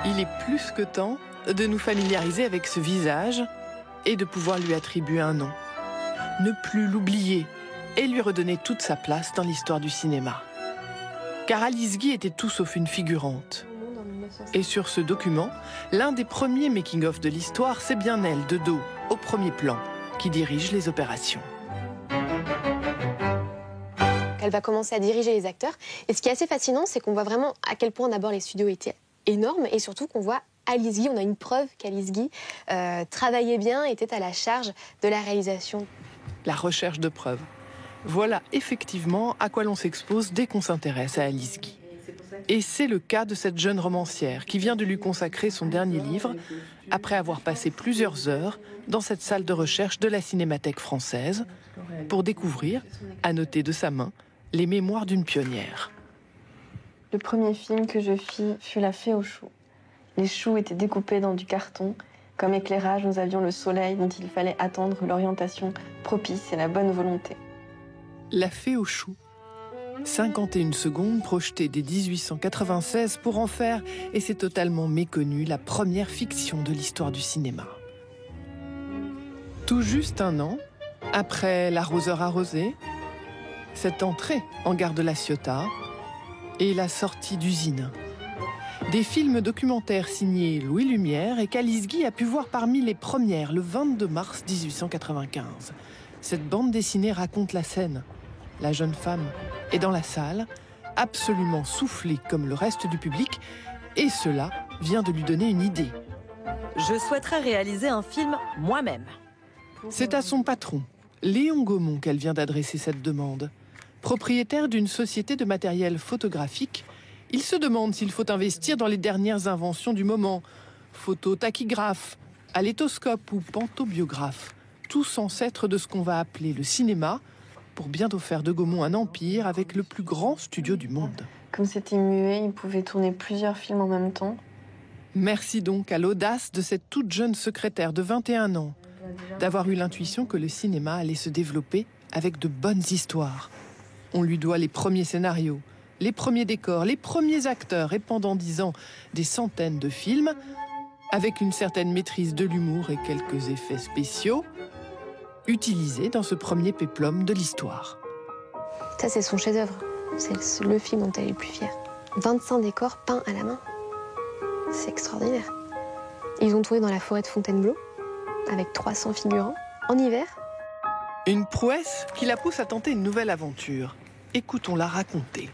Il est plus que temps de nous familiariser avec ce visage et de pouvoir lui attribuer un nom. Ne plus l'oublier et lui redonner toute sa place dans l'histoire du cinéma. Car Alice Guy était tout sauf une figurante. Et sur ce document, l'un des premiers making-of de l'histoire, c'est bien elle, de dos, au premier plan, qui dirige les opérations. Elle va commencer à diriger les acteurs. Et ce qui est assez fascinant, c'est qu'on voit vraiment à quel point d'abord les studios étaient énormes et surtout qu'on voit Alice Guy, on a une preuve qu'Alice Guy travaillait bien, était à la charge de la réalisation. La recherche de preuves. Voilà effectivement à quoi l'on s'expose dès qu'on s'intéresse à Alice Guy. Et c'est le cas de cette jeune romancière qui vient de lui consacrer son dernier livre, après avoir passé plusieurs heures dans cette salle de recherche de la Cinémathèque française, pour découvrir, annoté de sa main, les mémoires d'une pionnière. Le premier film que je fis fut La Fée aux choux. Les choux étaient découpés dans du carton. Comme éclairage, nous avions le soleil dont il fallait attendre l'orientation propice et la bonne volonté. La Fée aux choux. 51 secondes projetées dès 1896 pour en faire, et c'est totalement méconnu, la première fiction de l'histoire du cinéma. Tout juste un an, après L'arroseur arrosé, cette entrée en gare de La Ciotat et la sortie d'Usine. Des films documentaires signés Louis Lumière et qu'Alice Guy a pu voir parmi les premières le 22 mars 1895. Cette bande dessinée raconte la scène. La jeune femme est dans la salle, absolument soufflée comme le reste du public, et cela vient de lui donner une idée. Je souhaiterais réaliser un film moi-même. C'est à son patron, Léon Gaumont, qu'elle vient d'adresser cette demande. Propriétaire d'une société de matériel photographique, il se demande s'il faut investir dans les dernières inventions du moment. Phototachygraphe, alétoscope ou pantobiographe, tous ancêtres de ce qu'on va appeler le cinéma, pour bientôt faire de Gaumont un empire avec le plus grand studio du monde. Comme c'était muet, il pouvait tourner plusieurs films en même temps. Merci donc à l'audace de cette toute jeune secrétaire de 21 ans, d'avoir eu l'intuition que le cinéma allait se développer avec de bonnes histoires. On lui doit les premiers scénarios, les premiers décors, les premiers acteurs, et pendant 10 ans, des centaines de films, avec une certaine maîtrise de l'humour et quelques effets spéciaux, utilisés dans ce premier péplum de l'histoire. Ça, c'est son chef-d'œuvre. C'est le film dont elle est le plus fière. 25 décors peints à la main. C'est extraordinaire. Ils ont tourné dans la forêt de Fontainebleau, avec 300 figurants, en hiver. Une prouesse qui la pousse à tenter une nouvelle aventure. Écoutons-la raconter.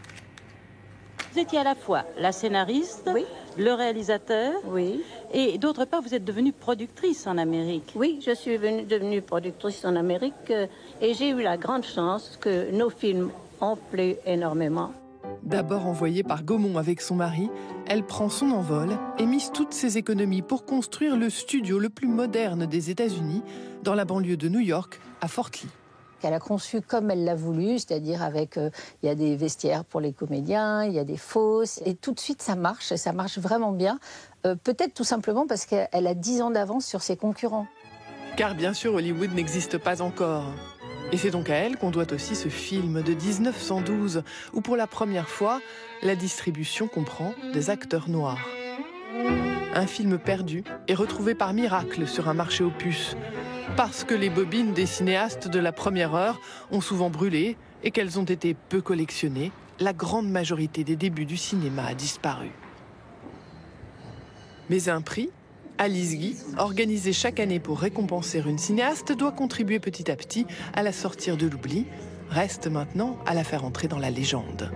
Vous étiez à la fois la scénariste, oui, le réalisateur, oui, et d'autre part, vous êtes devenue productrice en Amérique. Oui, je suis devenue productrice en Amérique et j'ai eu la grande chance que nos films ont plu énormément. D'abord envoyée par Gaumont avec son mari, elle prend son envol et mise toutes ses économies pour construire le studio le plus moderne des États-Unis, dans la banlieue de New York, à Fort Lee. Elle a conçu comme elle l'a voulu, c'est-à-dire avec, il y a des vestiaires pour les comédiens, il y a des fosses, et tout de suite ça marche, et ça marche vraiment bien. Peut-être tout simplement parce qu'elle a 10 ans d'avance sur ses concurrents. Car bien sûr, Hollywood n'existe pas encore. Et c'est donc à elle qu'on doit aussi ce film de 1912, où pour la première fois, la distribution comprend des acteurs noirs. Un film perdu et retrouvé par miracle sur un marché aux puces, parce que les bobines des cinéastes de la première heure ont souvent brûlé et qu'elles ont été peu collectionnées, la grande majorité des débuts du cinéma a disparu. Mais un prix, Alice Guy, organisé chaque année pour récompenser une cinéaste, doit contribuer petit à petit à la sortir de l'oubli, reste maintenant à la faire entrer dans la légende.